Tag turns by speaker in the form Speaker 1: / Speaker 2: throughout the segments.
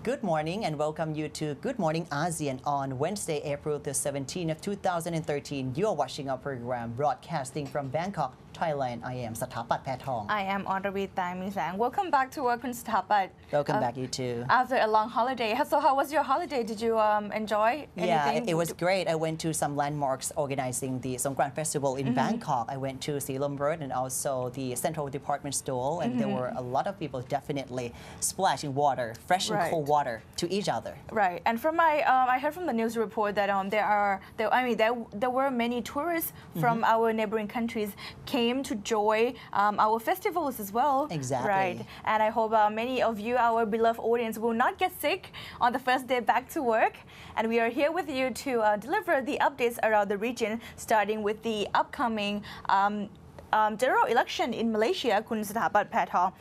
Speaker 1: good morning and welcome you to Good Morning ASEAN on Wednesday, April the 17th of 2013. You are watching our program broadcasting from Bangkok, Thailand. I am Satapat Pathong.
Speaker 2: I am Onravi Thamisang. Welcome back to work, Satapat.
Speaker 1: Welcome back, you too.
Speaker 2: After a long holiday. So how was your holiday? Did you enjoy anything?
Speaker 1: Yeah, it was great. I went to some landmarks organizing the Songkran Festival in Bangkok. I went to Silom Road and also the Central Department Store, and there were a lot of people definitely splashing water, fresh and cold water to each other.
Speaker 2: Right, and from my, I heard from the news report that there were many tourists from our neighboring countries came to join our festivals as well.
Speaker 1: Exactly.
Speaker 2: Right, and I hope many of you, our beloved audience, will not get sick on the first day back to work. And we are here with you to deliver the updates around the region, starting with the upcoming general election in Malaysia, Kun Satapat Pathong.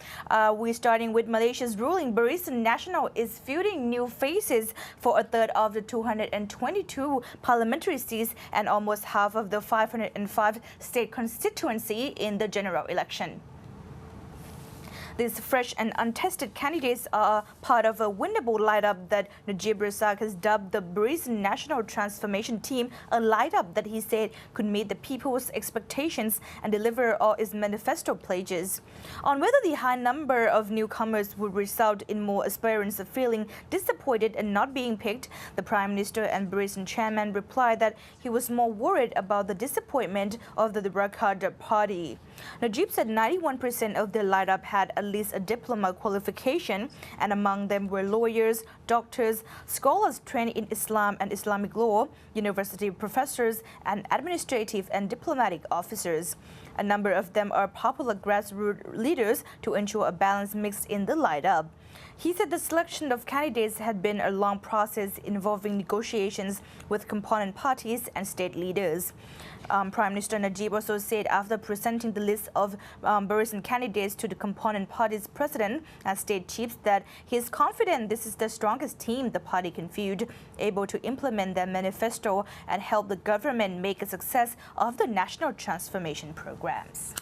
Speaker 2: We're starting with Malaysia's ruling Barisan Nasional is fielding new faces for a third of the 222 parliamentary seats and almost half of the 505 state constituency in the general election. These fresh and untested candidates are part of a winnable lineup that Najib Razak has dubbed the Barisan National Transformation Team, a lineup that he said could meet the people's expectations and deliver all its manifesto pledges. On whether the high number of newcomers would result in more aspirants feeling disappointed and not being picked, the Prime Minister and Barisan chairman replied that he was more worried about the disappointment of the Barakat party. Najib said 91% of their lineup had at least a diploma qualification, and among them were lawyers, doctors, scholars trained in Islam and Islamic law, university professors, and administrative and diplomatic officers. A number of them are popular grassroots leaders to ensure a balanced mix in the lineup. He said the selection of candidates had been a long process involving negotiations with component parties and state leaders. Prime Minister Najib also said after presenting the list of Barisan candidates to the component party's president and state chiefs that he is confident this is the strongest team the party can field, able to implement their manifesto and help the government make a success of the national transformation programs.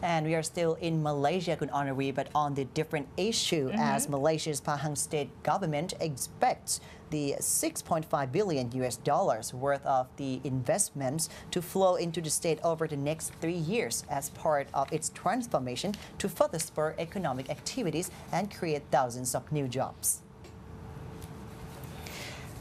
Speaker 1: And we are still in Malaysia, Kun Honoree, but on the different issue as Malaysia's Pahang state government expects the $6.5 billion worth of the investments to flow into the state over the next 3 years as part of its transformation to further spur economic activities and create thousands of new jobs.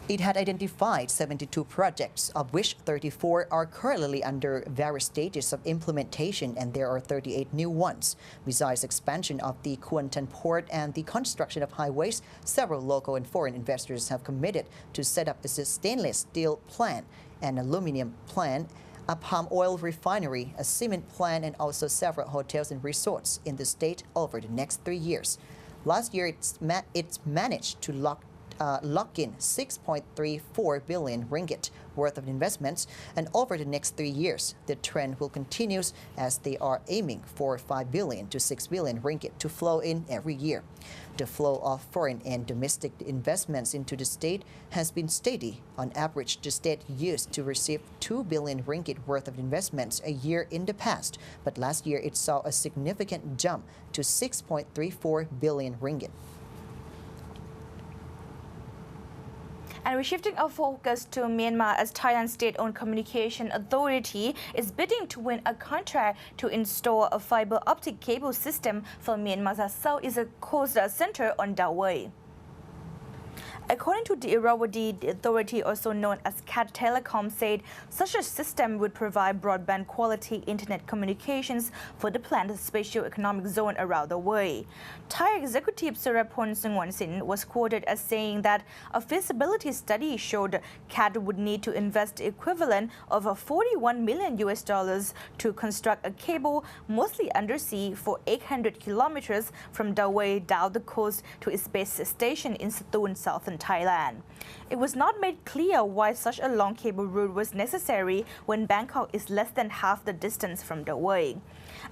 Speaker 1: It had identified 72 projects, of which 34 are currently under various stages of implementation, and there are 38 new ones. Besides expansion of the Kuantan port and the construction of highways, several local and foreign investors have committed to set up a stainless steel plant, an aluminum plant, a palm oil refinery, a cement plant, and also several hotels and resorts in the state over the next 3 years. Last year, it's managed to lock in 6.34 billion ringgit worth of investments, and over the next 3 years, the trend will continue as they are aiming for 5 billion to 6 billion ringgit to flow in every year. The flow of foreign and domestic investments into the state has been steady. On average, the state used to receive 2 billion ringgit worth of investments a year in the past, but last year it saw a significant jump to 6.34 billion ringgit.
Speaker 2: And we're shifting our focus to Myanmar as Thailand's state-owned communication authority is bidding to win a contract to install a fiber optic cable system for Myanmar's Southeast Coast Center on Dao Wei. According to the Irrawaddy, the authority, also known as CAT Telecom, said such a system would provide broadband quality internet communications for the planned special economic zone around the way. Thai Executive Surapon Sungwansin was quoted as saying that a feasibility study showed CAT would need to invest the equivalent of $41 million to construct a cable, mostly undersea, for 800 kilometers from Dao Wei down the coast to its base station in Satun, southern Thailand. It was not made clear why such a long cable route was necessary when Bangkok is less than half the distance from the way.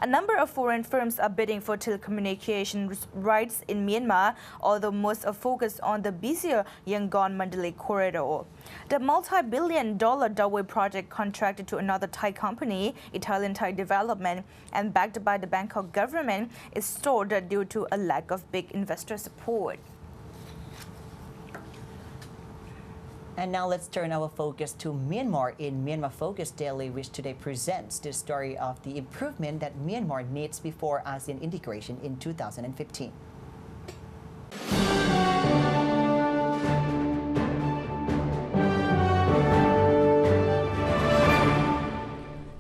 Speaker 2: A number of foreign firms are bidding for telecommunication rights in Myanmar, although most are focused on the busier Yangon-Mandalay corridor. The multi-billion-dollar Dawei project contracted to another Thai company, Italian Thai Development, and backed by the Bangkok government, is stalled due to a lack of big investor support.
Speaker 1: And now let's turn our focus to Myanmar in Myanmar Focus Daily, which today presents the story of the improvement that Myanmar needs before ASEAN integration in 2015.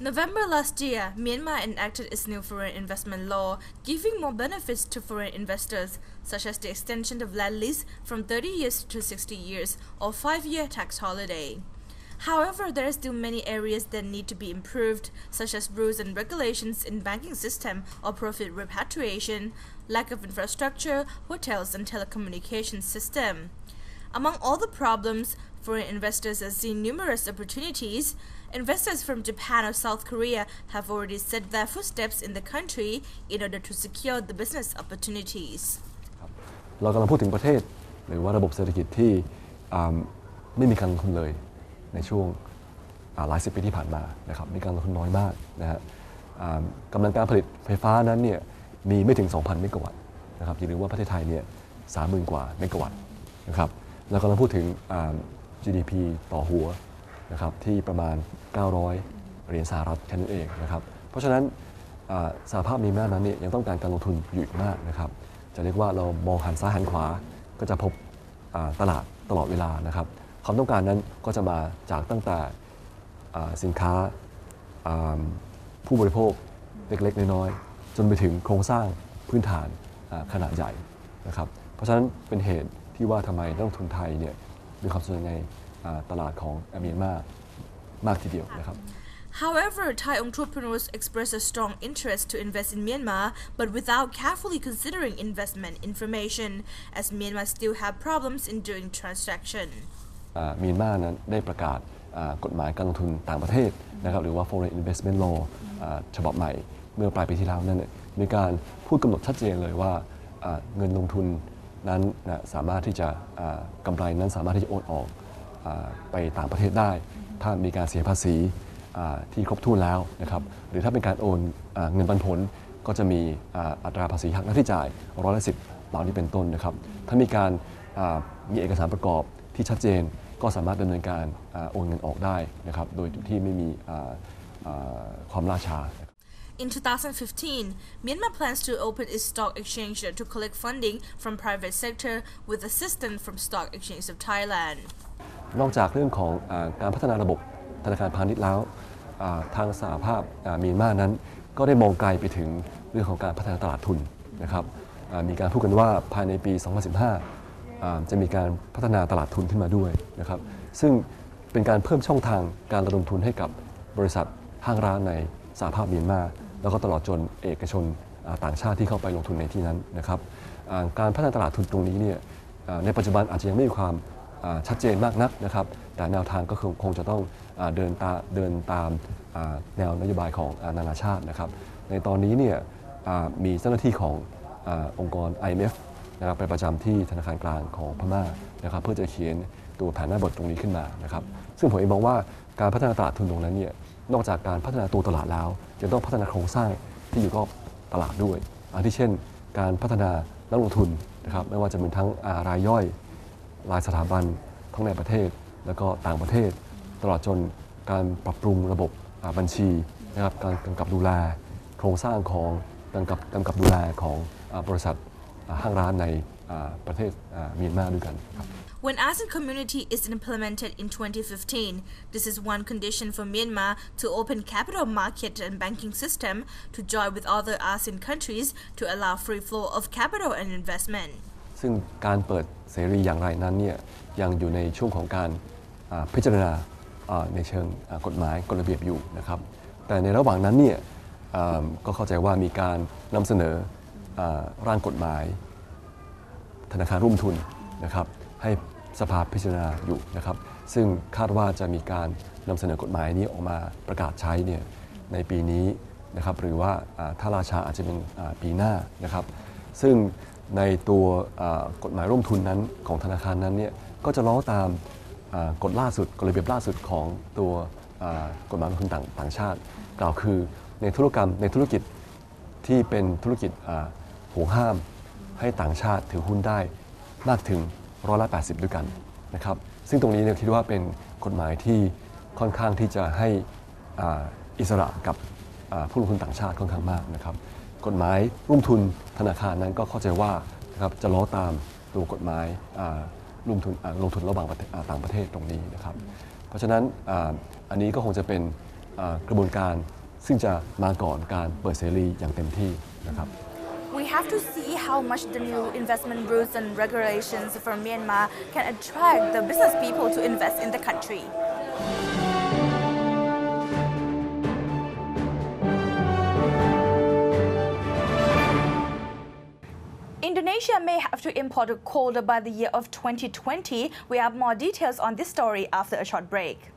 Speaker 2: November last year, Myanmar enacted its new foreign investment law, giving more benefits to foreign investors, such as the extension of land lease from 30 years to 60 years or 5-year tax holiday. However, there are still many areas that need to be improved, such as rules and regulations in banking system or profit repatriation, lack of infrastructure, hotels and telecommunications system. Among all the problems, foreign investors have seen numerous opportunities. Investors from Japan or South Korea have already set their footsteps in the country in order to secure the business opportunities.
Speaker 3: เรากำลังพูดถึงประเทศหรือว่าระบบเศรษฐกิจที่ไม่มีการลงทุนเลยในช่วงหลายสิบปีที่ผ่านมานะครับมีการลงทุนน้อยมากนะฮะกำลังการผลิตไฟฟ้านั้นเนี่ยมีไม่ถึง 2,000 เมกะวัตต์นะครับอย่าลืมว่าประเทศไทยเนี่ย 30,000 กว่าเมกะวัตต์นะครับเรากำลังพูดถึงGDP ต่อหัวนะครับที่ประมาณ900 เหรียญสหรัฐแค่นั้นเองนะครับเพราะฉะนั้นสหภาพมีแม่นั้นเนี่ยยังต้องการการลงทุนอยู่มากนะครับจะเรียกว่าเรามองหันซ้ายหันขวาก็จะพบตลาดตลอดเวลานะครับความต้องการนั้นก็จะมาจากตั้งแต่สินค้าผู้บริโภคเล็กๆน้อยๆจนไปถึงโครงสร้างพื้นฐานขนาดใหญ่นะครับเพราะฉะนั้นเป็นเหตุที่ว่าทำไมนักลงทุนไทยเนี่ยมีความสนใจในตลาดของเมียนมามากทีเดียวนะครับ
Speaker 2: However, Thai entrepreneurs express a strong interest to invest in Myanmar, but without carefully considering investment information, as Myanmar still have problems in doing transaction.
Speaker 3: เมียนมานั้นได้ประกาศกฎหมายการลงทุนต่างประเทศนะครับหรือว่า Foreign Investment Law ฉบับใหม่เมื่อปลายปีที่แล้วนั้นมีการพูดกำหนดชัดเจนเลยว่าเงินลงทุนนั้นสามารถที่จะกำไรนั้นสามารถที่จะโอนออกไปต่างประเทศได้ถ้ามีการเสียภาษีที่ครบถ้วนแล้วนะครับหรือถ้าเป็นการโอนเงินปันผลก็จะมีอัตราภาษีหักหน้าที่จ่าย10%เหล่านี้เป็นต้นนะครับถ้ามีการมีเอกสารประกอบที่ชัดเจนก็สามารถดำเนินการโอนเงินออกได้นะครับโดยที่ไม่มีความล่าช้า
Speaker 2: In 2015, Myanmar plans to open its stock exchange to collect funding from private sector with assistance from Stock Exchange of Thailand.
Speaker 3: นอกจากเรื่องของการพัฒนาระบบธนาคารพาณิชย์แล้วทางสหภาพเมียนมานั้นก็ได้มองไกลไปถึงเรื่องของการพัฒนาตลาดทุนนะครับมีการพูดกันว่าภายในปี 2015 จะมีการพัฒนาตลาดทุนขึ้นมาด้วยนะครับซึ่งเป็นการเพิ่มช่องทางการระดมทุนให้กับบริษัทห้างร้านในสหภาพเมียนมาแล้วก็ตลอดจนเอกชนต่างชาติที่เข้าไปลงทุนในที่นั้นนะครับการพัฒนาตลาดทุนตรงนี้เนี่ยในปัจจุบันอาจจะยังไม่มีความชัดเจนมากนักนะครับแต่แนวทางก็คงจะต้องเดินตามแนวนโยบายของนานาชาตินะครับในตอนนี้เนี่ยมีเจ้าหน้าที่ขององค์กร IMF นะครับไปประจำที่ธนาคารกลางของพม่านะครับเพื่อจะเขียนตัวแผนหน้าบทตรงนี้ขึ้นมานะครับซึ่งผมเองมองว่าการพัฒนาตลาดทุนตรงนั้นเนี่ยนอกจากการพัฒนาตัวตลาดแล้วยังต้องพัฒนาโครงสร้างที่อยู่รอบตลาดด้วยอาทิเช่นการพัฒนานักลงทุนนะครับไม่ว่าจะเป็นทั้งรายย่อยรายสถาบันทั้งในประเทศแล้วก็ต่างประเทศตลอดจนการปรับปรุงระบบบัญชีนะครับการกำกับดูแลโครงสร้างของกำกับดูแลของบริษัทห้างร้านในประเทศเมียนมาด้วยกันครับ
Speaker 2: When ASEAN community is implemented in 2015, this is one condition for Myanmar to open capital market and banking system to join with other ASEAN countries to allow free flow of capital and investment.
Speaker 3: ซึ่งการเปิดเสรีอย่างไรนั้นเนี่ยยังอยู่ในช่วงของการพิจารณาในเชิงกฎหมายกฎระเบียบอยู่นะครับแต่ในระหว่างนั้นเนี่ยก็เข้าใจว่ามีการนำเสนอร่างกฎหมายธนาคารร่วมทุนนะครับให้ สภาพิจารณาอยู่นะครับซึ่งคาดว่าจะมีการนำเสนอกฎหมายนี้ออกมาประกาศใช้เนี่ยในปีนี้นะครับหรือว่าถ้าราชาอาจจะเป็นปีหน้านะครับซึ่งในตัวกฎหมายร่วมทุนนั้นของธนาคารนั้นเนี่ยก็จะล้อตามกฎล่าสุดกฎระเบียบล่าสุดของตัวกฎหมายลงทุนต่างชาติกล่าวคือในธุรกิจที่เป็นธุรกิจห่วงห้ามให้ต่างชาติถือหุ้นได้มากถึง180ด้วยกันนะครับซึ่งตรงนี้เนี่ยคิดว่าเป็นกฎหมายที่ค่อนข้างที่จะให้อิสระกับผู้ลงทุนต่างชาติค่อนข้างมากนะครับกฎหมายร่วมทุนธนาคารนั้นก็เข้าใจว่านะครับจะล้อตามตัวกฎหมายลงทุนระหว่างต่างประเทศตรงนี้นะครับเพราะฉะนั้นอันนี้ก็คงจะเป็นกระบวนการซึ่งจะมาก่อนการเปิดเสรีอย่างเต็มที่นะครับ
Speaker 2: We have to see how much the new investment rules and regulations from Myanmar can attract the business people to invest in the country. Indonesia may have to import coal by the year of 2020. We have more details on this story after a short break.